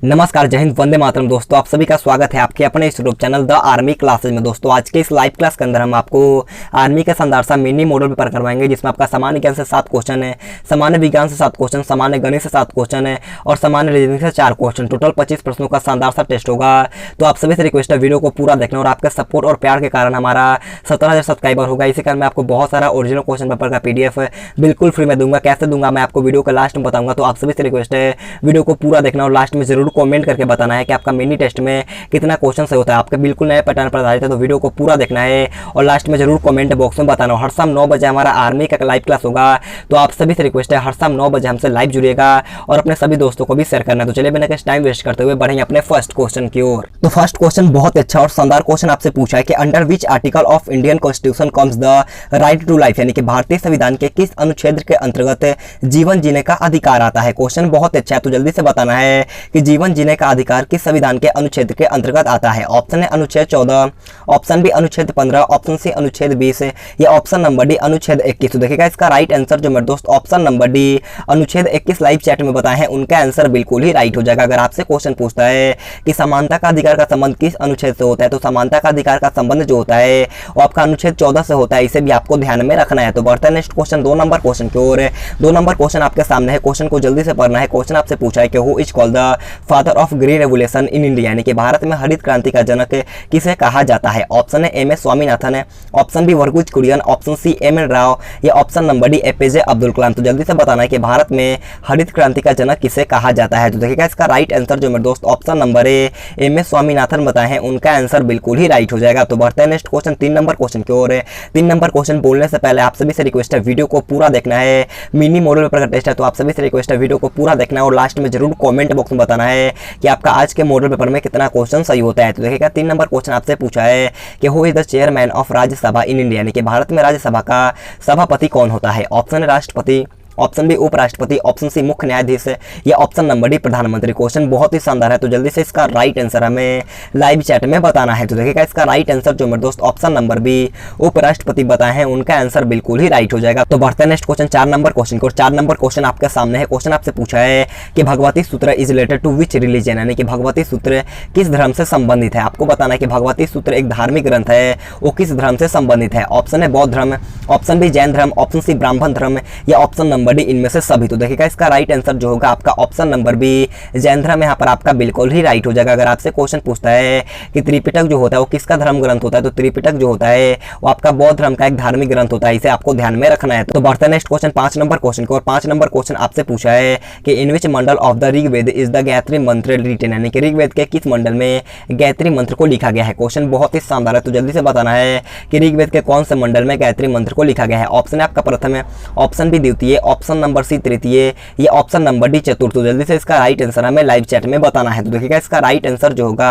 नमस्कार, जय हिंद, वंदे मातरम। दोस्तों आप सभी का स्वागत है आपके अपने इस YouTube channel the army classes में। दोस्तों आज के इस लाइव क्लास के अंदर हम आपको आर्मी का शानदार सा मिनी मॉडल पेपर करवाएंगे, जिसमें आपका सामान्य ज्ञान से 7 क्वेश्चन है, सामान्य विज्ञान से 7 क्वेश्चन, सामान्य गणित से 7 क्वेश्चन है और सामान्य रीजनिंग से 4 क्वेश्चन। टोटल 25 प्रश्नों का शानदार सा टेस्ट होगा। तो आप सभी से रिक्वेस्ट है वीडियो को पूरा देखना, और आपके सपोर्ट और प्यार के कारण हमारा 17,000 सब्सक्राइबर होगा। इसी कारण मैं आपको बहुत सारा ओरिजिनल क्वेश्चन पेपर का PDF बिल्कुल फ्री में दूंगा। कैसे दूंगा मैं आपको वीडियो के लास्ट में बताऊंगा। तो आप सभी से रिक्वेस्ट है वीडियो को पूरा देखना और लास्ट में जरूर कमेंट करके बताना है कि आपका मिनी टेस्ट में कितना क्वेश्चन सही होता है। आपके बिल्कुल नए पैटर्न पर आधारित है, तो वीडियो को पूरा देखना है और लास्ट में जरूर कमेंट बॉक्स में बताना। हर शाम 9 बजे हमारा आर्मी का लाइव क्लास होगा। तो आप सभी से रिक्वेस्ट है हर शाम 9 बजे हमसे लाइव जुड़िएगा और अपने सभी दोस्तों को भी शेयर करना है। तो चलिए बिना किसी टाइम वेस्ट करते हुए बढ़ेंगे अपने फर्स्ट क्वेश्चन की ओर। तो फर्स्ट क्वेश्चन बहुत अच्छा और शानदार क्वेश्चन आपसे पूछा है कि under which article of Indian constitution comes the right to life, यानी कि भारतीय संविधान के किस अनुच्छेद के अंतर्गत जीवन जीने का अधिकार आता है। क्वेश्चन बहुत अच्छा है, तो जल्दी से बताना है कि जीवन जीने का अधिकार किस संविधान के अनुच्छेद के अंतर्गत आता है। ऑप्शन है अनुच्छेद 14, ऑप्शन बी अनुच्छेद 15, ऑप्शन सी अनुच्छेद 20 या ऑप्शन नंबर डी अनुच्छेद 21। तो देखिएगा इसका राइट आंसर जो मेरे दोस्त ऑप्शन नंबर डी अनुच्छेद 21 लाइव चैट में बताए हैं, उनका आंसर बिल्कुल ही राइट हो जाएगा। अगर आपसे क्वेश्चन पूछता है कि समानता का अधिकार का संबंध किस अनुच्छेद से होता है, तो समानता का अधिकार का संबंध जो होता है वो आपका अनुच्छेद 14 से होता है। इसे भी आपको ध्यान में रखना है। तो बढ़ते हैं नेक्स्ट क्वेश्चन 2 नंबर क्वेश्चन की ओर। 2 नंबर क्वेश्चन आपके सामने है, क्वेश्चन को जल्दी से पढ़ना है। क्वेश्चन आपसे पूछा है कि who is called the father of green revolution in India, यानी कि भारत में हरित क्रांति का जनक किसे कहा जाता है। ऑप्शन है एम.एस. स्वामीनाथन है, option B Verghese Kurien, option C MN. Rao या option number D APJ. Abdul Kalam. तो जल्दी से बताना है कि भारत में हरित क्रांति का जनक किसे कहा जाता है। तो देखिएगा इसका राइट आंसर जो मेरे दोस्त option number A M S. Swaminathan बताए हैं, उनका आंसर बिल्कुल ही राइट हो जाएगा। तो बढ़ते हैं नेक्स्ट क्वेश्चन 3 नंबर क्वेश्चन की ओर। 3 नंबर क्वेश्चन बोलने से पहले आप सभी से रिक्वेस्ट है वीडियो को पूरा देखना है। मिनी मॉडल पेपर का टेस्ट है, तो आप सभी से रिक्वेस्ट है वीडियो को पूरा देखना है और लास्ट में जरूर कमेंट बॉक्स में बताना है कि आपका आज के मॉडल पेपर में कितना क्वेश्चन सही होता है। तो देखिएगा 3 नंबर क्वेश्चन आपसे पूछा है कि who is the chairman of Rajya Sabha in India, यानी कि भारत में राज्यसभा का सभापति कौन होता है। ऑप्शन है राष्ट्रपति, ऑप्शन बी उपराष्ट्रपति, ऑप्शन सी मुख्य न्यायाधीश या ऑप्शन नंबर डी प्रधानमंत्री। क्वेश्चन बहुत ही शानदार है, तो जल्दी से इसका राइट आंसर हमें लाइव चैट में बताना है। तो देखिएगा इसका राइट आंसर जो मेरे दोस्त ऑप्शन नंबर बी उपराष्ट्रपति बताए हैं, उनका आंसर बिल्कुल ही राइट हो जाएगा। तो बढ़ते हैं नेक्स्ट क्वेश्चन 4 नंबर क्वेश्चन को। 4 नंबर क्वेश्चन आपके सामने है। क्वेश्चन आपसे पूछा है कि Bhagavati Sutra is related to which religion, यानी कि भगवती सूत्र किस धर्म से संबंधित है। आपको बताना है कि भगवती सूत्र एक धार्मिक ग्रंथ है, वो किस धर्म से संबंधित है। ऑप्शन है बौद्ध धर्म, ऑप्शन बी जैन धर्म, ऑप्शन सी ब्राह्मण धर्म या ऑप्शन नंबर डी इनमें से सभी। तो देखिएगा इसका राइट आंसर जो होगा आपका ऑप्शन नंबर बी जैन धर्म, यहाँ पर आपका बिल्कुल ही राइट हो जाएगा। अगर आपसे क्वेश्चन पूछता है कि त्रिपिटक जो होता है वो किसका धर्म ग्रंथ होता है, तो त्रिपिटक जो होता है वो आपका बौद्ध धर्म का एक धार्मिक ग्रंथ होता है। इसे आपको ध्यान में रखना है। तो बढ़ते हैं नेक्स्ट क्वेश्चन 5 नंबर क्वेश्चन को। और 5 नंबर क्वेश्चन आपसे पूछा है कि in which mandal of the Rigveda is the Gayatri mantra written, यानी कि ऋग्वेद के किस मंडल में गायत्री मंत्र को लिखा गया है। क्वेश्चन बहुत ही शानदार है, तो जल्दी से बताना है कि ऋग्वेद के कौन से मंडल में गायत्री मंत्र को लिखा गया है। ऑप्शन है आपका प्रथम है, ऑप्शन बी द्वितीय, ऑप्शन नंबर सी तृतीय या ऑप्शन नंबर डी चतुर्थ। तो जल्दी से इसका राइट आंसर हमें लाइव चैट में बताना है। तो देखिएगा इसका राइट आंसर जो होगा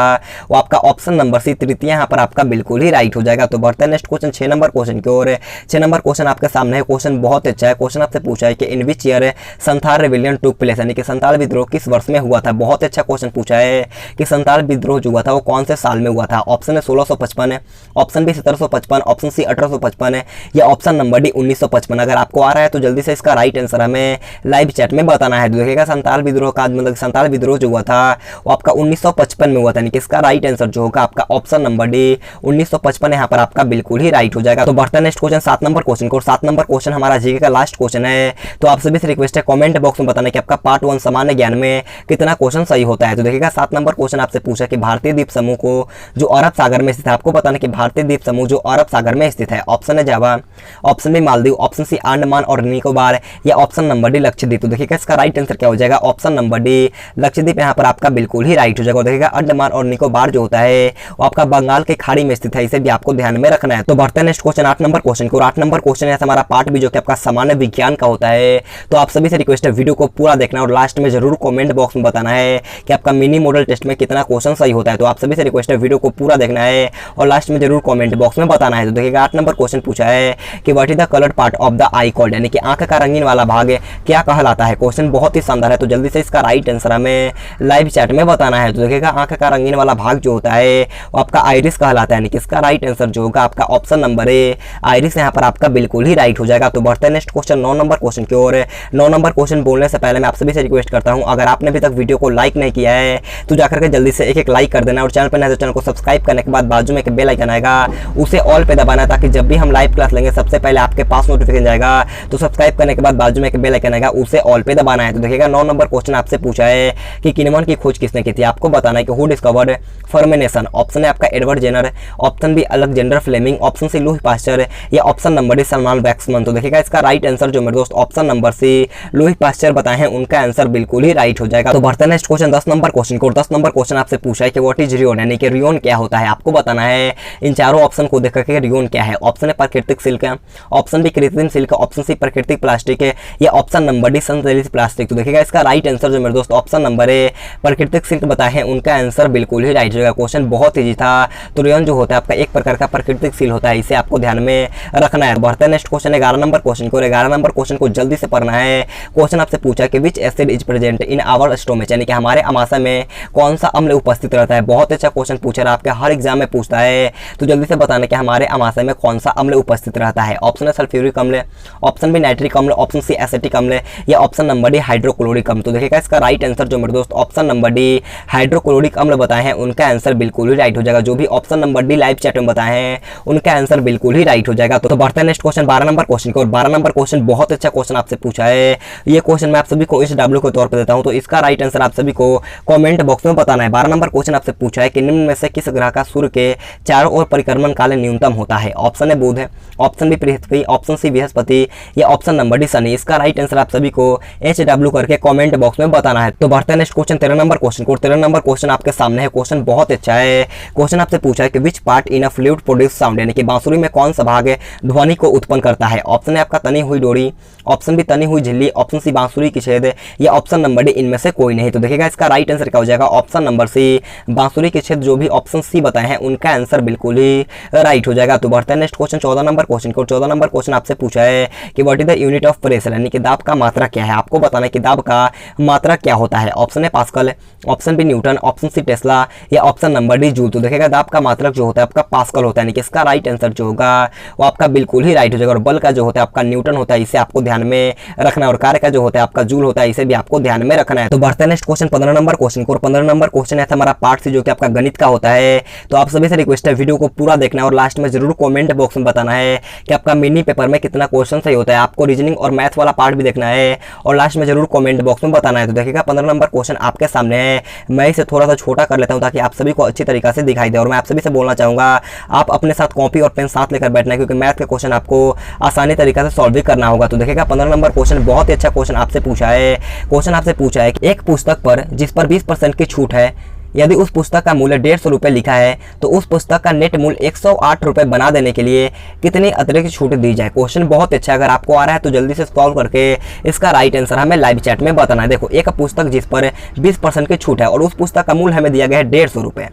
वो आपका ऑप्शन नंबर सी तृतीय, यहाँ पर आपका बिल्कुल ही राइट हो जाएगा। तो बढ़ते हैं नेक्स्ट क्वेश्चन 6 नंबर क्वेश्चन की ओर। 6 नंबर क्वेश्चन आपके सामने है। क्वेश्चन बहुत अच्छा है। क्वेश्चन आपसे पूछा है कि in which year Santhal rebellion took place, यानी कि संथाल विद्रोह किस वर्ष में हुआ था। बहुत अच्छा क्वेश्चन पूछा है कि संथाल विद्रोह जो हुआ था वो कौन से साल में हुआ था। ऑप्शन है 1655, ऑप्शन बी 1755, ऑप्शन सी 1855 या ऑप्शन नंबर डी 1955। अगर आपको आ रहा है तो जल्दी से इसका राइट आंसर हमें लाइव चैट में बताना है। देखिएगा संथाल विद्रोह का मतलब संथाल विद्रोह जो हुआ था वो आपका 1955 में हुआ था, यानी कि इसका राइट आंसर जो होगा आपका ऑप्शन नंबर डी 1955 यहाँ पर आपका बिल्कुल ही राइट हो जाएगा। तो बढ़ते हैं नेक्स्ट क्वेश्चन 7 नंबर क्वेश्चन को। 7 नंबर क्वेश्चन हमारा जीके का लास्ट क्वेश्चन है। तो आप सभी से रिक्वेस्ट है कमेंट बॉक्स में बताना कि आपका पार्ट 1 सामान्य ज्ञान में कितना क्वेश्चन सही होता है। तो देखिएगा 7 नंबर क्वेश्चन आपसे पूछा कि भारतीय द्वीप समूह को जो अरब सागर में स्थित है, आपको बताना कि भारतीय द्वीप समूह जो अरब सागर में स्थित है। ऑप्शन है Java, option B Maldives, option C Andaman और निकोबार या ऑप्शन नंबर डी लक्षद्वीप। तो देखिएगा इसका राइट आंसर क्या हो जाएगा, ऑप्शन नंबर डी लक्षद्वीप यहाँ पर आपका बिल्कुल ही राइट हो जाएगा। देखिएगा अंडमान और निकोबार जो होता है वो आपका बंगाल के खाड़ी में स्थित है, इसे भी आपको ध्यान में रखना है। तो बढ़ते हैं नेक्स्ट क्वेश्चन 8 नंबर क्वेश्चन को। 8 नंबर क्वेश्चन है हमारा पार्ट भी जो कि आपका सामान्य विज्ञान का होता है। तो आप सभी से रिक्वेस्ट है वीडियो को पूरा देखना और लास्ट में जरूर कमेंट बॉक्स में बताना है कि आपका मिनी मॉडल टेस्ट में कितना क्वेश्चन सही होता है। तो आप सभी से रिक्वेस्ट है वीडियो को पूरा देखना है और लास्ट में जरूर कमेंट बॉक्स में बताना है। तो देखिएगा 8 नंबर क्वेश्चन पूछा है कि what is the coloured part of the I called, यानी कि आंख का रंगीन वाला भाग क्या कहलाता है। क्वेश्चन बहुत ही शानदार है, तो जल्दी से इसका राइट आंसर हमें लाइव चैट में बताना है। तो देखिएगा आंख का रंगीन वाला भाग जो होता है वो आपका आइरिस कहलाता है, यानी कि इसका राइट आंसर जो होगा आपका ऑप्शन नंबर ए आइरिस यहाँ पर आपका बिल्कुल ही राइट हो जाएगा। तो बढ़ते हैं नेक्स्ट क्वेश्चन 9 नंबर क्वेश्चन की ओर। 9 नंबर क्वेश्चन बोलने से पहले मैं आप सभी से रिक्वेस्ट करता हूँ, अगर आपने अभी तक वीडियो को लाइक नहीं किया है तो जाकर के जल्दी से एक लाइक कर देना, और चैनल पर नए तो चैनल को सब्सक्राइब करने के बाद बाजू में एक बेल आइकन आएगा उसे ऑल पे दबाना, ताकि जब भी हम लाइव क्लास लेंगे सबसे पहले आपके पास नोटिफिकेशन जाएगा। तो सब्सक्राइब करने के बाद बाजू में एक बेल आइकन आएगा उसे ऑल पे दबाना है। तो देखिएगा 9 नंबर क्वेश्चन आपसे पूछा है कि किनेमॉन की खोज किसने की थी। आपको बताना है कि हु डिस्कवर्ड फर्मेनेशन। ऑप्शन है आपका Edward Jenner, option B Alexander Fleming, option C Louis Pasteur, या option number D Selman Waksman. तो देखिएगा इसका राइट आंसर जो मेरे दोस्त option number C Louis Pasteur बताए हैं, उनका आंसर बिल्कुल ही राइट हो जाएगा। तो बढ़ते हैं नेक्स्ट क्वेश्चन 10 नंबर क्वेश्चन को। 10 नंबर क्वेश्चन आपसे पूछा है कि व्हाट इज रियोन, यानी कि रियोन क्या होता है। आपको बताना है इन चारों ऑप्शन को देख करके रियोन क्या है। ऑप्शन है प्राकृतिक सिल्क, ऑप्शन बी कृत्रिम सिल्क, ऑप्शन सी प्राकृतिक प्लास्टिक है, या ऑप्शन नंबर डी संश्लेषित प्लास्टिक। तो देखिएगा इसका राइट आंसर जो मेरे दोस्त ऑप्शन नंबर ए प्राकृतिक सिल्क बताए हैं, उनका आंसर बिल्कुल ही राइट हो जाएगा। क्वेश्चन बहुत ईजी था। तो रियोन जो होता है आपका एक प्रकार का प्राकृतिक सिल्क होता है, इसे आपको ध्यान में रखना है। बढ़ते हैं नेक्स्ट क्वेश्चन 11 नंबर क्वेश्चन को। 11 नंबर क्वेश्चन को जल्दी से पढ़ना है। क्वेश्चन आपसे पूछा कि which acid is present in our stomach, यानी कि हमारे अमाशय में कौन सा अम्ल उपस्थित रहता है। बहुत अच्छा क्वेश्चन पूछा रहा, आपके हर एग्जाम में पूछता है। तो जल्दी से बताना कि हमारे अमाशय में कौन सा अम्ल उपस्थित रहता है। ऑप्शन है सल्फ्यूरिक अम्ल, ऑप्शन बी नाइट्रिक अम्ल, ऑप्शन सी एसिटिक अम्ल, या ऑप्शन नंबर डी हाइड्रोक्लोरिक अम्ल। तो देखिएगा इसका राइट आंसर जो मेरे दोस्त ऑप्शन नंबर डी हाइड्रोक्लोरिक अम्ल बताए हैं, उनका आंसर बिल्कुल ही राइट हो जाएगा। जो भी option number D live chat में बताए हैं उनका आंसर बिल्कुल ही राइट हो जाएगा। तो बढ़ते हैं नेक्स्ट क्वेश्चन 12 नंबर क्वेश्चन को। और 12 नंबर क्वेश्चन बहुत अच्छा क्वेश्चन आपसे पूछा है। ये क्वेश्चन मैं आप सभी को इस डब्ल्यू के तौर पर देता हूं, तो इसका राइट आंसर आप सभी को कमेंट बॉक्स में बताना है। 12 नंबर क्वेश्चन आपसे पूछा है कि निम्न में से किस ग्रह का सूर्य के चारों ओर परिक्रमण काल न्यूनतम होता है। ऑप्शन है Budh, option B Brihaspati, option C Brihaspati, या ऑप्शन नंबर डी शनि। इसका राइट आंसर आप सभी को HW करके कमेंट बॉक्स में बताना है। तो बढ़ते हैं नेक्स्ट क्वेश्चन 13 नंबर क्वेश्चन को। 13 नंबर क्वेश्चन आपके सामने है। क्वेश्चन बहुत अच्छा है। क्वेश्चन आपसे पूछा है कि which part in a flute produce sound, यानी कि बांसुरी में कौन सा भाग ध्वनि को उत्पन्न करता है। ऑप्शन है आपका तनी हुई डोरी, ऑप्शन बी तनी हुई झिल्ली, ऑप्शन सी बांसुरी की छेद, या ऑप्शन नंबर डी इनमें से कोई नहीं। तो देखिएगा इसका राइट आंसर क्या हो जाएगा। ऑप्शन नंबर सी बांसुरी के छेद, जो भी ऑप्शन सी बताए हैं उनका आंसर बिल्कुल ही राइट हो जाएगा। तो बढ़ते हैं नेक्स्ट क्वेश्चन 14 नंबर क्वेश्चन को। 14 नंबर क्वेश्चन आपसे पूछा है कि what is the unit of pressure, यानी कि दाब का मात्रा क्या है। आपको बताना है कि दाब का मात्रा क्या होता है। ऑप्शन है pascal, option B newton, option C tesla, या ऑप्शन नंबर डी जूल। तो देखिएगा दाब का मात्रक जो होता है आपका पास्कल होता है, यानी कि इसका राइट आंसर जो होगा वो आपका बिल्कुल ही राइट हो जाएगा। और बल का जो होता है आपका न्यूटन होता है, इसे आपको ध्यान में रखना है। और कार्य का जो होता है आपका जूल होता है, इसे भी आपको ध्यान में रखना है। तो बढ़ते हैं नेक्स्ट क्वेश्चन 15 नंबर क्वेश्चन को। और 15 नंबर क्वेश्चन है हमारा पार्ट सी, जो कि आपका गणित का होता है। तो आप सभी से रिक्वेस्ट है वीडियो को पूरा देखना है, और लास्ट में जरूर कमेंट बॉक्स में बताना है कि आपका मिनी पेपर में कितना क्वेश्चन सही होता है। आपको रीजनिंग और मैथ वाला पार्ट भी देखना है, और लास्ट में जरूर कमेंट बॉक्स में बताना है। तो देखिएगा 15 नंबर क्वेश्चन आपके सामने है। मैं इसे थोड़ा सा छोटा कर लेता हूं ताकि आप सभी को अच्छी तरीके से दिखाई दे। और मैं आप सभी से बोलना चाहूंगा आप अपने साथ कॉपी और पेन साथ लेकर बैठना है, क्योंकि मैथ के क्वेश्चन आपको आसानी तरीके से सॉल्व भी करना होगा। तो देखिएगा 15 नंबर क्वेश्चन बहुत ही अच्छा क्वेश्चन आपसे पूछा है। क्वेश्चन आपसे पूछा है कि एक पुस्तक पर जिस पर 20% की छूट है, यदि उस पुस्तक का मूल्य 150 रुपये लिखा है, तो उस पुस्तक का नेट मूल्य 108 रुपये बना देने के लिए कितनी अतिरिक्त छूट दी जाए। क्वेश्चन बहुत अच्छा, अगर आपको आ रहा है तो जल्दी से सॉल्व करके इसका राइट आंसर हमें लाइव चैट में बताना है। देखो एक पुस्तक जिस पर 20% की छूट है और उस पुस्तक का मूल्य हमें दिया गया है 150 रुपये,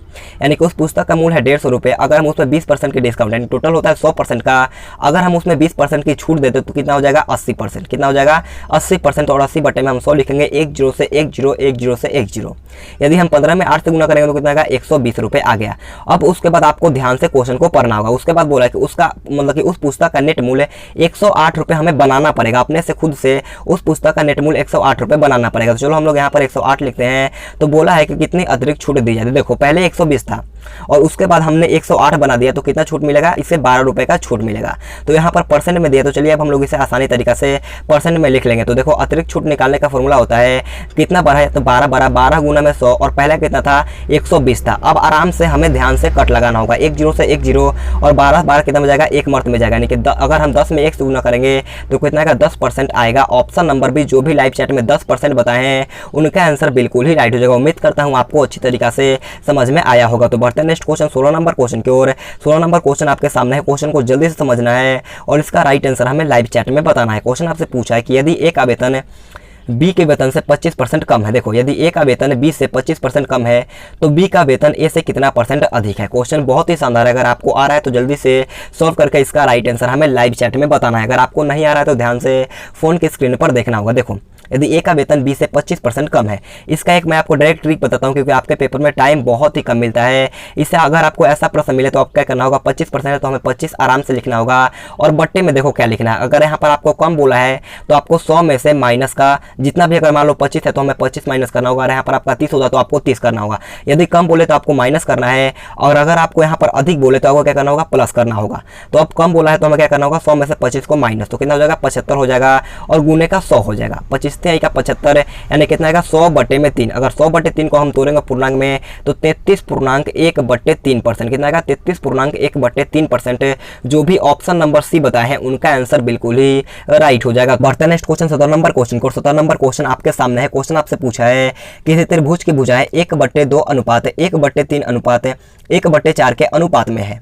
यानी कि उस पुस्तक का मूल्य है 150 रुपये। अगर हम उसमें 20% की डिस्काउंट, यानी टोटल होता है 100% का, अगर हम उसमें 20% की छूट देते तो कितना हो जाएगा 80%। कितना हो जाएगा 80%, और 80 बटे में हम 100 लिखेंगे, 1 0 से 1 0 1 0 से 1 0। यदि हम 15 में 8 से गुना करेंगे तो कितना आएगा 120 रुपये आ गया। अब उसके बाद आपको ध्यान से क्वेश्चन को पढ़ना होगा। उसके बाद बोला कि उसका मतलब कि उस पुस्तक का नेट मूल्य 108 रुपये हमें बनाना पड़ेगा, अपने से खुद से उस पुस्तक का नेट मूल्य 108 रुपये बनाना पड़ेगा। तो चलो हम लोग यहाँ पर 108 लिखते हैं। तो बोला है कि कितनी अतिरिक्त छूट दी जाती है। देखो पहले 120 था और उसके बाद हमने 108 बना दिया, तो कितना छूट मिलेगा, इसे 12 रुपये का छूट मिलेगा। तो यहाँ पर परसेंट में दिया, तो चलिए अब हम लोग इसे आसानी तरीके से परसेंट में लिख लेंगे। तो देखो अतिरिक्त छूट निकालने का फॉर्मूला होता है कितना बढ़ा है, तो 12 गुना में 100, और पहला कितना था 120 था। अब आराम से हमें ध्यान से कट लगाना होगा, 1 0 से 1 0, और 12 कितना में जाएगा, एक मर्त में जाएगा, यानी कि अगर हम 10 में 1 से गुना करेंगे तो कितना का 10% आएगा। ऑप्शन नंबर भी जो भी लाइव चैट में 10% बताए हैं उनका आंसर बिल्कुल ही राइट हो जाएगा। उम्मीद करता हूँ आपको अच्छी तरीके से समझ में आया होगा। तो बढ़ते हैं नेक्स्ट क्वेश्चन 16 नंबर क्वेश्चन की ओर। 16 नंबर क्वेश्चन आपके सामने है। क्वेश्चन को जल्दी से समझना है और इसका राइट आंसर हमें लाइव चैट में बताना है। क्वेश्चन आपसे पूछा है कि यदि एक आवेदन बी के वेतन से 25% कम है। देखो यदि ए का वेतन बी से 25% कम है तो बी का वेतन ए से कितना % अधिक है। क्वेश्चन बहुत ही शानदार है। अगर आपको आ रहा है तो जल्दी से सॉल्व करके इसका राइट आंसर हमें लाइव चैट में बताना है। अगर आपको नहीं आ रहा है तो ध्यान से फोन की स्क्रीन पर देखना होगा। देखो यदि ए का वेतन बी से 25% कम है, इसका एक मैं आपको डायरेक्ट ट्रिक बताता हूं क्योंकि आपके पेपर में टाइम बहुत ही कम मिलता है। इससे अगर आपको ऐसा प्रश्न मिले तो आप क्या करना होगा, 25% है तो हमें 25 आराम से लिखना होगा और बट्टे में देखो क्या लिखना है। अगर यहाँ पर आपको कम बोला है तो आपको 100 में से माइनस का जितना भी, अगर मान लो 25 है तो हमें 25 माइनस करना होगा। यहाँ पर आपका 30 होगा तो आपको 30 करना होगा। यदि कम बोले तो आपको माइनस करना है और अगर आपको यहाँ पर अधिक बोले तो आपको क्या करना होगा, प्लस करना होगा। तो अब कम बोला है तो हमें क्या करना होगा, 100 में से 25 को माइनस, तो कितना हो जाएगा 75 हो जाएगा और गुने का 100 हो जाएगा। 25 का 75 यानी कितना आएगा 100/3। अगर 100/3 को हम तोड़ेंगे पूर्णांक में तो 33.1/3%। कितना आएगा 33.1/3%। जो भी ऑप्शन नंबर सी बताए हैं उनका आंसर बिल्कुल ही राइट हो जाएगा। बढ़ते हैं नेक्स्ट क्वेश्चन 17 नंबर क्वेश्चन को। 17 नंबर क्वेश्चन आपके सामने है। क्वेश्चन आपसे पूछा है कि त्रिभुज की भुजाएं 1/2 अनुपात 1/3 अनुपात 1/4 के अनुपात में है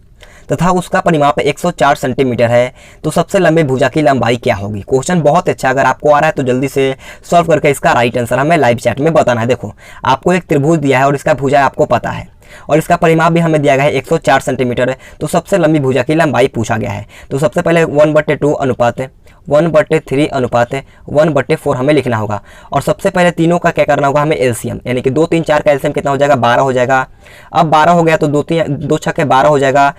तथा उसका परिमाप 104 सेंटीमीटर है, तो सबसे लंबी भुजा की लंबाई क्या होगी। क्वेश्चन बहुत अच्छा। अगर आपको आ रहा है तो जल्दी से सॉल्व करके इसका राइट आंसर हमें लाइव चैट में बताना है। देखो आपको एक त्रिभुज दिया है और इसका भुजा आपको पता है और इसका परिमाप भी हमें दिया गया है 104 सेंटीमीटर है, तो सबसे लंबी भुजा की लंबाई पूछा गया है। तो सबसे पहले 1/2 अनुपात 1/3 अनुपात 1/4 हमें लिखना होगा और सबसे पहले तीनों का क्या करना होगा, हमें एलसीएम यानी कि 2 3 4 का एलसीएम कितना हो जाएगा, 12 हो जाएगा। अब 12 हो गया तो 2 छक्के 12 हो जाएगा,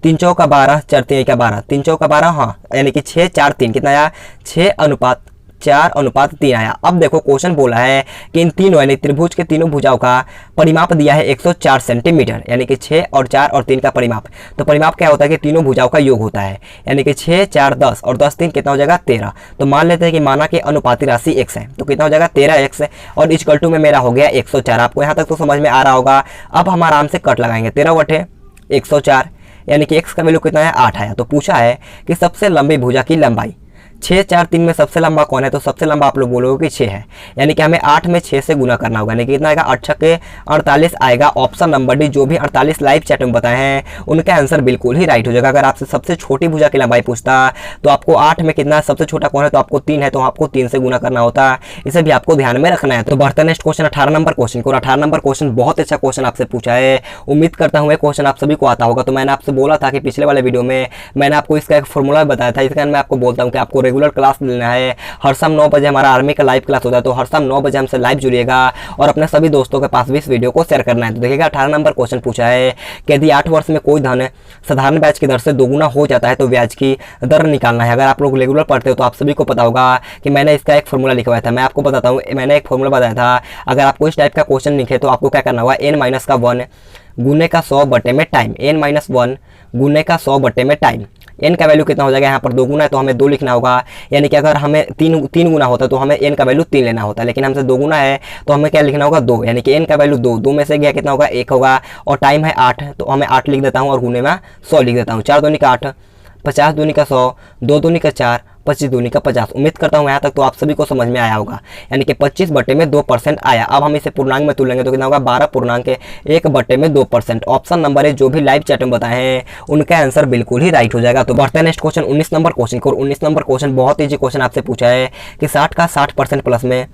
3 चौका 12 4 3 का 12 3 चौका 12, हाँ यानी कि 6 4 3 कितना आया 6:4:3 आया। अब देखो क्वेश्चन बोला है कि इन तीनों यानी त्रिभुज के तीनों भुजाओं का परिमाप दिया है 104 सेंटीमीटर, यानी कि 6 और 4 और 3 का परिमाप। तो परिमाप क्या होता है कि तीनों भुजाओं का योग होता है, यानी कि 6 4 10 और 10 3 कितना हो जाएगा 13। तो मान लेते हैं कि माना कि अनुपाती राशि x है, तो कितना हो जाएगा 13x और इक्वल टू में मेरा हो गया 104। आपको यहाँ तक तो समझ में आ रहा होगा। अब हम आराम से कट लगाएंगे, 13/104 यानी कि x का वैल्यू कितना है 8 आया। तो पूछा है कि सबसे लंबी भुजा की लंबाई 6 4 3 में सबसे लंबा कौन है, तो सबसे लंबा आप लोग बोलोगे कि 6 है, यानी कि हमें 8 में 6 से गुना करना होगा, यानी कि कितना आएगा 8 छक्के 48 आएगा। ऑप्शन नंबर डी, जो भी 48 लाइव चैट में बताए हैं उनका आंसर बिल्कुल ही राइट हो जाएगा। अगर आपसे सबसे छोटी भुजा की लंबाई पूछता तो आपको 8 में कितना, सबसे छोटा कौन है तो आपको 3 है, तो आपको 3 से गुना करना होता। इसे भी आपको ध्यान में रखना है। तो बढ़ते नेक्स्ट क्वेश्चन 18 नंबर क्वेश्चन को। 18 नंबर क्वेश्चन बहुत अच्छा क्वेश्चन आपसे पूछा है। उम्मीद करता हूँ ये क्वेश्चन आप सभी को आता होगा। तो मैंने आपसे बोला था कि पिछले वाले वीडियो में मैंने आपको इसका एक फॉर्मूला बताया था। इसका मैं आपको बोलता हूँ कि आपको रेगुलर क्लास लेना है। हर शाम 9 बजे हमारा आर्मी का लाइव क्लास होता है, तो हर शाम 9 बजे हमसे लाइव जुड़िएगा और अपने सभी दोस्तों के पास भी इस वीडियो को शेयर करना है। तो देखिएगा 18 नंबर क्वेश्चन पूछा है कि यदि 8 वर्ष में कोई धन साधारण ब्याज की दर से दोगुना हो जाता है तो ब्याज की दर निकालना है। अगर आप लोग रेगुलर पढ़ते हो तो आप सभी को पता होगा कि मैंने इसका एक फॉर्मूला लिखवाया था। मैं आपको बताता हूँ, मैंने एक फॉर्मूला बताया था। अगर आपको इस टाइप का क्वेश्चन लिखे तो आपको क्या करना होगा, n-1 गुने का 100 में टाइम, n-1 गुने का 100 में टाइम। n का वैल्यू कितना हो जाएगा, यहाँ पर 2 गुना है तो हमें 2 लिखना होगा, यानी कि अगर हमें 3 गुना होता तो हमें n का वैल्यू 3 लेना होता, लेकिन हमसे 2 गुना है तो हमें क्या लिखना होगा 2, यानी कि n का वैल्यू 2 में से गया कितना होगा 1 होगा और टाइम है 8, तो हमें 8 लिख देता हूँ और गुने में 100 लिख देता हूँ। 4 दूनी का 8, 50 दूनी का 100, 2 दूनी का 4, 25 दूनी का 50। उम्मीद करता हूँ यहाँ तक तो आप सभी को समझ में आया होगा, यानी कि 25/2% आया। अब हम इसे पूर्णांक में तुलेंगे तो कितना होगा 12.1/2%। ऑप्शन नंबर है, जो भी लाइव चैट में बताए हैं उनका आंसर बिल्कुल ही राइट हो जाएगा। तो बढ़ते हैं नेक्स्ट क्वेश्चन 19 नंबर क्वेश्चन को। 19 नंबर क्वेश्चन बहुत ईजी क्वेश्चन आपसे पूछा है कि 60 का 60% प्लस में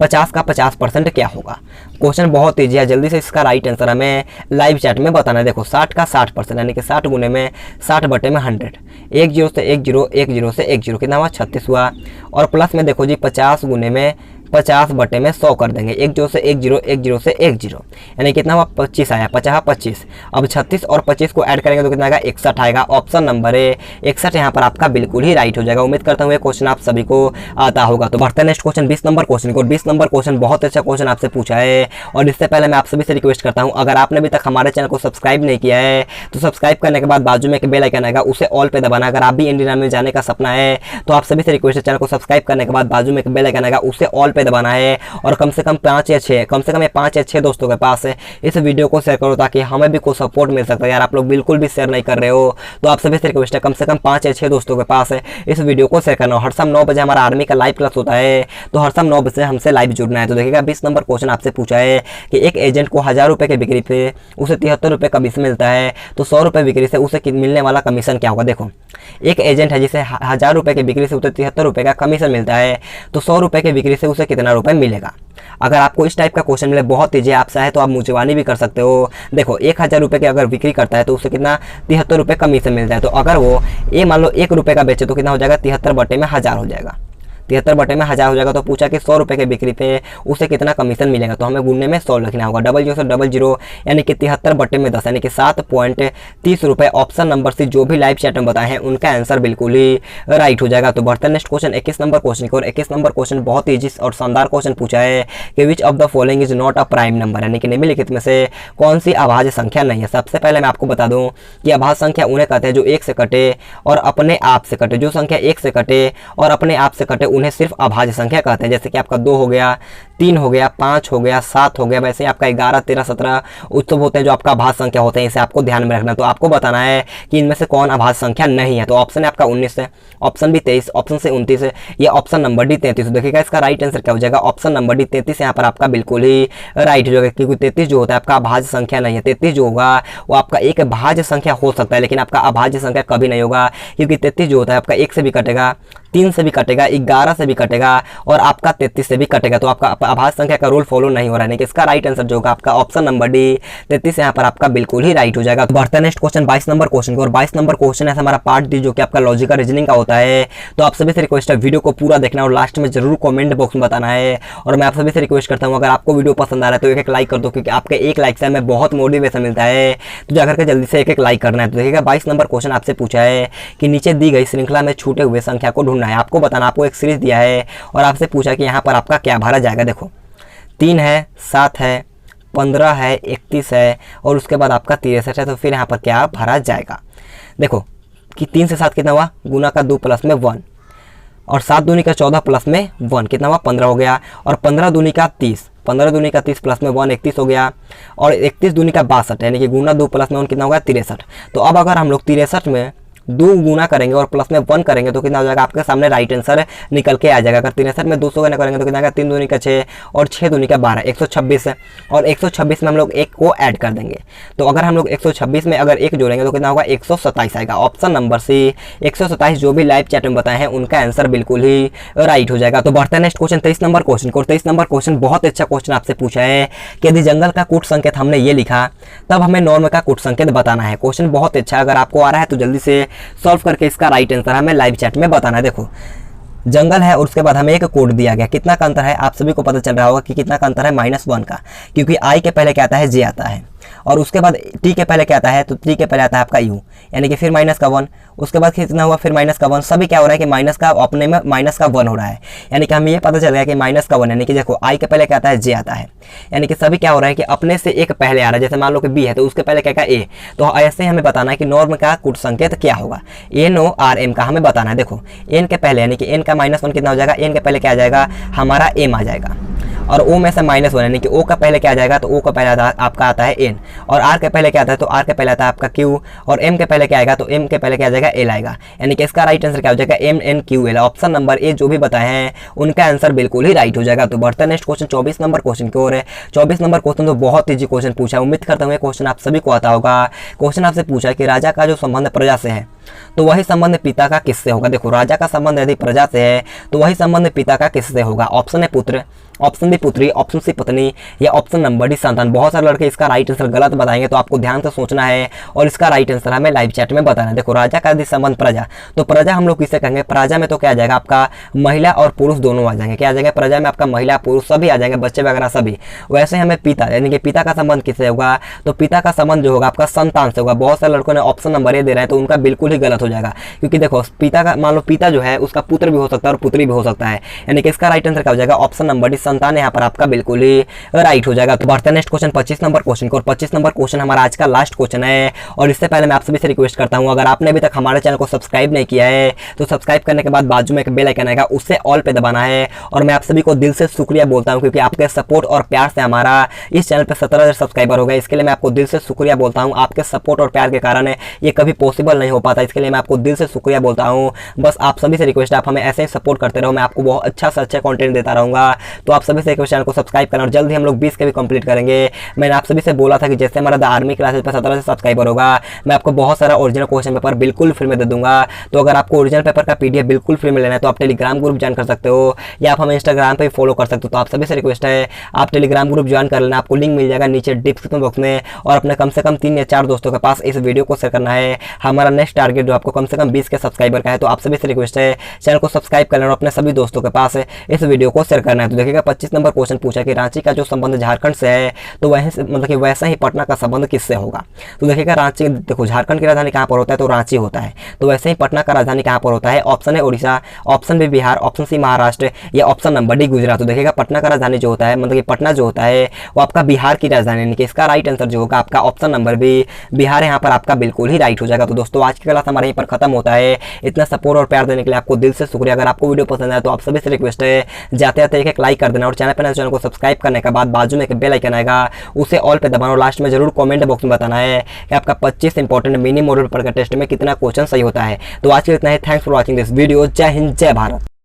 50 का 50% क्या होगा। क्वेश्चन बहुत ईजी है, जल्दी से इसका राइट आंसर हमें लाइव चैट में बताना है। देखो 60 का 60% यानी कि 60 गुने में 60/100, 1 0 से 1 0, 1 0 से 1 0 कितना हुआ 36 हुआ और प्लस में देखो जी 50 गुने में 50/100 कर देंगे, 1 0 से 1 0, 1 0 से 1 0 यानी कितना हुआ 25 आया, 50 25। अब 36 और 25 को ऐड करेंगे तो कितना आएगा 61 आएगा। ऑप्शन नंबर है 61 यहाँ पर आपका बिल्कुल ही राइट हो जाएगा। उम्मीद करता हूँ ये क्वेश्चन आप सभी को आता होगा। तो बढ़ते हैं नेक्स्ट क्वेश्चन 20 नंबर क्वेश्चन को। 20 नंबर क्वेश्चन बहुत अच्छा क्वेश्चन आपसे पूछा है और इससे पहले मैं आप सभी से रिक्वेस्ट करता हूँ, अगर आपने अभी तक हमारे चैनल को सब्सक्राइब नहीं किया है तो सब्सक्राइब करने के बाद बाजू में एक बेल आइकन आएगा, उसे ऑल पे दबाना। अगर आप भी इंडियन आर्मी में जाने का सपना है तो आप सभी से रिक्वेस्ट है, चैनल को सब्सक्राइब करने के बाद बाजू में एक बेल आइकन आएगा, उसे ऑल पे दबाना है और कम से कम 5 या 6 दोस्तों के पास इस वीडियो को शेयर करो ताकि हमें भी कुछ सपोर्ट मिल सकता है। यार आप लोग बिल्कुल भी शेयर नहीं कर रहे हो, तो आप सभी से रिक्वेस्ट है कम से कम 5 या 6 दोस्तों के पास इस वीडियो को शेयर करना हो। हर शाम 9 बजे हमारा आर्मी का लाइव क्लास होता है, तो हर शाम 9 बजे हमसे लाइव जुड़ना है। तो देखिएगा 20 नंबर क्वेश्चन आपसे पूछा है कि एक एजेंट को 1000 रुपये की बिक्री पे उसे 73 रुपये कमीशन मिलता है, तो 100 रुपये बिक्री से उसे मिलने वाला कमीशन क्या होगा। देखो एक एजेंट है जिसे 1000 रुपये की बिक्री से उसे 73 रुपये का कमीशन मिलता है, तो 100 रुपये की बिक्री से उसे कितना रुपये मिलेगा। अगर आपको इस टाइप का क्वेश्चन मिले बहुत ईजी, आप चाहे तो आप मुंचवानी भी कर सकते हो। देखो 1000 रुपये की अगर बिक्री करता है तो उसे कितना 73 रुपये कमीशन मिलता है। तो अगर वो ये मान लो 1 रुपये का बेचे तो कितना हो जाएगा, 73 बटे में 1000 हो जाएगा। 73 बटे में 1000 हो जाएगा। तो पूछा कि 100 रुपये के बिक्री पे उसे कितना कमीशन मिलेगा, तो हमें गुणने में 100 लिखना होगा। 00 से 00 यानी कि 73 बटे में 10 यानी कि 7.30 रुपये। ऑप्शन नंबर सी जो भी लाइव चैट में बताए हैं उनका आंसर बिल्कुल ही राइट हो जाएगा। तो बढ़ते हैं नेक्स्ट क्वेश्चन 21 नंबर क्वेश्चन की। और 21 नंबर क्वेश्चन बहुत ईजी और शानदार क्वेश्चन पूछा है कि which of the following is not a prime number, यानी कि निम्नलिखित में से कौन सी अभाज्य संख्या नहीं है। सबसे पहले मैं आपको बता दूं कि अभाज्य संख्या उन्हें कहते हैं जो 1 से कटे और अपने आप से कटे। जो संख्या 1 से कटे और अपने आप से कटे उन्हें सिर्फ अभाज्य संख्या कहते हैं। जैसे कि आपका 2 हो गया, 3 हो गया, 5 हो गया, 7 हो गया। वैसे ही आपका 11, 13, 17 उत्सव होते हैं जो आपका अभाज्य संख्या होते हैं। इसे आपको ध्यान में रखना। तो आपको बताना है कि इनमें से कौन अभाज्य संख्या नहीं है। तो ऑप्शन है आपका 19 है, ऑप्शन बी 23, ऑप्शन से 29 है, या ऑप्शन नंबर डी 33। देखिएगा इसका राइट आंसर क्या हो जाएगा, ऑप्शन नंबर डी 33 यहाँ पर आपका बिल्कुल ही राइट हो जाएगा। क्योंकि 33 जो होता है आपका अभाज्य संख्या नहीं है। 33 जो होगा वो आपका एक भाज्य संख्या हो सकता है लेकिन आपका अभाज्य संख्या कभी नहीं होगा। क्योंकि 33 जो होता है आपका 1 से भी कटेगा, 3 से भी कटेगा, 11 से भी कटेगा और आपका 33 से भी कटेगा। तो आपका अभाज्य संख्या का रूल फॉलो नहीं हो रहा है। इसका राइट आंसर जो होगा आपका ऑप्शन नंबर डी 33 यहाँ पर आपका बिल्कुल ही राइट हो जाएगा। तो बढ़ते हैं नेक्स्ट क्वेश्चन 22 नंबर क्वेश्चन को। और 22 नंबर क्वेश्चन है हमारा पार्ट डी जो कि आपका लॉजिकल रीजनिंग का होता है। तो आप सभी से रिक्वेस्ट है वीडियो को पूरा देखना और लास्ट में जरूर कमेंट बॉक्स में बताना है। और मैं आप सभी से रिक्वेस्ट करता हूँ अगर आपको वीडियो पसंद आ रहा है तो एक लाइक कर दो, क्योंकि आपके एक लाइक से हमें बहुत मोटिवेशन मिलता है। तो जाकर के जल्दी से एक लाइक करना है। तो देखिएगा 22 नंबर क्वेश्चन आपसे पूछा है कि नीचे दी गई श्रृंखला में छूटे हुए संख्या को ढूंढना है। आपको बताना, आपको एक सीरीज दिया है और आपसे पूछा कि यहाँ पर आपका क्या भरा जाएगा। देखो 3 है, 7 है, 15 है, 31 है और उसके बाद आपका 63 है। तो फिर यहाँ पर क्या भरा जाएगा। देखो कि 3 से 7 कितना हुआ, गुना का 2 प्लस में 1 और 7 दूनी का 14 प्लस में 1 कितना हुआ 15 हो गया। और 15 दूनी का 30, 15 दूनी का 30 प्लस में 1 31 हो गया। और 31 दूनी का 62 यानी कि गुना 2 प्लस में 1 कितना होगा 63। तो अब अगर हम लोग 63 में 2 गुना करेंगे और प्लस में 1 करेंगे तो कितना हो जाएगा, आपके सामने राइट आंसर निकल के आ जाएगा। अगर 63 में 200 गुना करेंगे तो कितना आएगा, 3 दूनी का 6 और 6 दूनी का 12, 126 है। और 126 में हम लोग 1 को ऐड कर देंगे। तो अगर हम लोग 126 में अगर 1 जोड़ेंगे तो कितना होगा 127 आएगा। ऑप्शन नंबर सी 127 जो भी लाइव चैट में बताए हैं उनका आंसर बिल्कुल ही राइट हो जाएगा। तो बढ़ते हैं नेक्स्ट क्वेश्चन 23 नंबर क्वेश्चन को। 23 नंबर क्वेश्चन बहुत अच्छा क्वेश्चन आपसे पूछा है कि यदि जंगल का कूट संकेत हमने ये लिखा तब हमें नॉर्म का कूट संकेत बताना है। क्वेश्चन बहुत अच्छा, अगर आपको आ रहा है तो जल्दी से सॉल्व करके इसका राइट आंसर हमें लाइव चैट में बताना है। देखो जंगल है और उसके बाद हमें एक कोड दिया गया। कितना का अंतर है आप सभी को पता चल रहा होगा कि कितना का अंतर है, -1 का। क्योंकि आई के पहले क्या आता है, जे आता है और उसके बाद टी के पहले क्या आता है, तो टी के पहले आता है आपका यू, यानी कि फिर -1। उसके बाद कितना हुआ, फिर -1। सभी क्या हो रहा है कि माइनस का अपने में -1 हो रहा है। यानी कि हमें ये पता चल गया कि -1 यानी कि देखो आई के पहले क्या आता है, जे आता है। यानी कि सभी क्या हो रहा है कि अपने से एक पहले आ रहा है। जैसे मान लो कि बी है तो उसके पहले क्या ए। तो ऐसे हमें बताना है कि नॉर्म का कूट संकेत क्या होगा। एन ओ आर एम का हमें बताना है। देखो एन के पहले यानी कि एन का -1 कितना हो जाएगा, एन के पहले क्या आ जाएगा हमारा एम आ जाएगा। और ओ में से -1 यानी कि ओ का पहले क्या आ जाएगा, तो ओ का पहले आपका आता है एन। और आर के पहले क्या आता है, तो आर के पहले आता है आपका क्यू। और एम के पहले क्या आएगा, तो एम के पहले क्या आ जाएगा एल आएगा। यानी कि इसका राइट आंसर क्या हो जाएगा, MNQL। ऑप्शन नंबर ए जो भी बताए हैं उनका आंसर बिल्कुल ही राइट हो जाएगा। तो बढ़ते हैं नेक्स्ट क्वेश्चन 24 नंबर क्वेश्चन की ओर है। 24 नंबर क्वेश्चन तो बहुत ईजी क्वेश्चन पूछा है। उम्मीद करता हूँ क्वेश्चन आप सभी को आता होगा। क्वेश्चन आपसे पूछा है कि राजा का जो संबंध प्रजा से है तो वही संबंध पिता का किससे होगा। देखो राजा का संबंध यदि प्रजा से है तो वही संबंध पिता का किससे होगा। ऑप्शन है पुत्र, ऑप्शन बी पुत्री, ऑप्शन सी पत्नी या ऑप्शन नंबर डी संतान। बहुत सारे लड़के इसका राइट आंसर गलत बताएंगे तो आपको ध्यान से सोचना है और इसका राइट आंसर हमें लाइव चैट में बताना है। देखो राजा का यदि संबंध प्रजा, तो प्रजा हम लोग किससे कहेंगे, प्रजा में तो क्या आ जाएगा आपका महिला और पुरुष दोनों आ जाएंगे। क्या आ जाएगा प्रजा में आपका महिला पुरुष सभी आ जाएंगे, बच्चे वगैरह सभी। वैसे हमें पिता यानी कि पिता का संबंध किससे होगा, तो पिता का संबंध जो होगा आपका संतान से होगा। बहुत सारे लड़कों ने ऑप्शन नंबर ए दे रहे हैं तो उनका बिल्कुल ही गलत हो जाएगा। क्योंकि देखो पिता का मान लो पिता जो है उसका पुत्र भी हो सकता है और पुत्री भी हो सकता है। यानी कि इसका राइट आंसर क्या हो जाएगा, ऑप्शन नंबर डी संतान यहाँ पर आपका बिल्कुल ही राइट हो जाएगा। तो बढ़ते हैं नेक्स्ट क्वेश्चन 25 नंबर क्वेश्चन को। और 25 नंबर क्वेश्चन हमारा आज का लास्ट क्वेश्चन है। और इससे पहले मैं आप सभी से रिक्वेस्ट करता हूं अगर आपने अभी तक हमारे चैनल को सब्सक्राइब नहीं किया है तो सब्सक्राइब करने के बाद बाजू में एक बेल आइकन आएगा, उससे ऑल पे दबाना है। और मैं आप सभी को दिल से शुक्रिया बोलता हूं क्योंकि आपके सपोर्ट और प्यार से हमारा इस चैनल पर 17,000 सब्सक्राइबर हो गए। इसके लिए मैं आपको दिल से शुक्रिया बोलता हूँ। आपके सपोर्ट और प्यार के कारण ये कभी पॉसिबल नहीं हो पाता, इसके लिए मैं आपको दिल से शुक्रिया बोलता हूँ। बस आप सभी से रिक्वेस्ट है आप हमें ऐसे ही सपोर्ट करते रहो, मैं आपको बहुत अच्छा से अच्छा कंटेंट देता रहूँगा। तो आप सभी से चैनल को सब्सक्राइब करना और जल्दी हम लोग 20 के भी कंप्लीट करेंगे। मैंने आप सभी से बोला था कि जैसे हमारा द आर्मी क्लासेस पर 17 से सब्सक्राइबर होगा, मैं आपको बहुत सारा ओरिजिनल क्वेश्चन पेपर बिल्कुल फ्री में दे दूंगा। तो अगर आपको ओरिजिनल पेपर का पीडीएफ बिल्कुल फ्री में लेना है तो आप टेलीग्राम ग्रुप ज्वाइन कर सकते हो या आप हमें इंस्टाग्राम पे फॉलो कर सकते हो। तो आप सभी से रिक्वेस्ट है आप टेलीग्राम ग्रुप ज्वाइन कर लेना, आपको लिंक मिल जाएगा नीचे डिस्क्रिप्शन बॉक्स में। और अपने कम से कम 3 या 4 दोस्तों के पास इस वीडियो को शेयर करना है। हमारा नेक्स्ट टारगेट जो आपको कम से कम 20 के सब्सक्राइबर का है। तो आप सभी से रिक्वेस्ट है चैनल को सब्सक्राइब कर लेना और अपने सभी दोस्तों के पास इस वीडियो को शेयर करना है। तो देखिएगा 25 नंबर क्वेश्चन पूछा कि रांची का जो संबंध झारखंड से है तो वह मतलब कि वैसा ही पटना का संबंध किससे होगा। तो देखिएगा रांची, देखो झारखंड की राजधानी कहाँ पर होता है तो रांची होता है, तो वैसे ही पटना का राजधानी कहाँ पर होता है। ऑप्शन है Orissa, option B Bihar, option C Maharashtra या ऑप्शन नंबर डी गुजरात। तो देखिएगा पटना का राजधानी जो होता है मतलब कि पटना जो होता है वो आपका बिहार की राजधानी, यानी कि इसका राइट आंसर जो होगा आपका ऑप्शन नंबर बी बिहार यहाँ पर आपका बिल्कुल ही राइट हो जाएगा। तो दोस्तों आज की क्लास हमारे यहीं पर खत्म होता है। इतना सपोर्ट और प्यार देने के लिए आपको दिल से शुक्रिया। अगर आपको वीडियो पसंद आए तो आप सभी से रिक्वेस्ट है जाते जाते एक लाइक कर देना और चैनल को सब्सक्राइब करने के बाद बाजू में एक बेल आइकन आएगा उसे ऑल पे दबाना और लास्ट में जरूर कमेंट बॉक्स में बताना है कि आपका 25 इंपॉर्टेंट मिनी मॉडल पेपर का टेस्ट में कितना क्वेश्चन सही होता है। तो आज के लिए इतना ही। Thanks for watching this video. जय हिंद, जय भारत।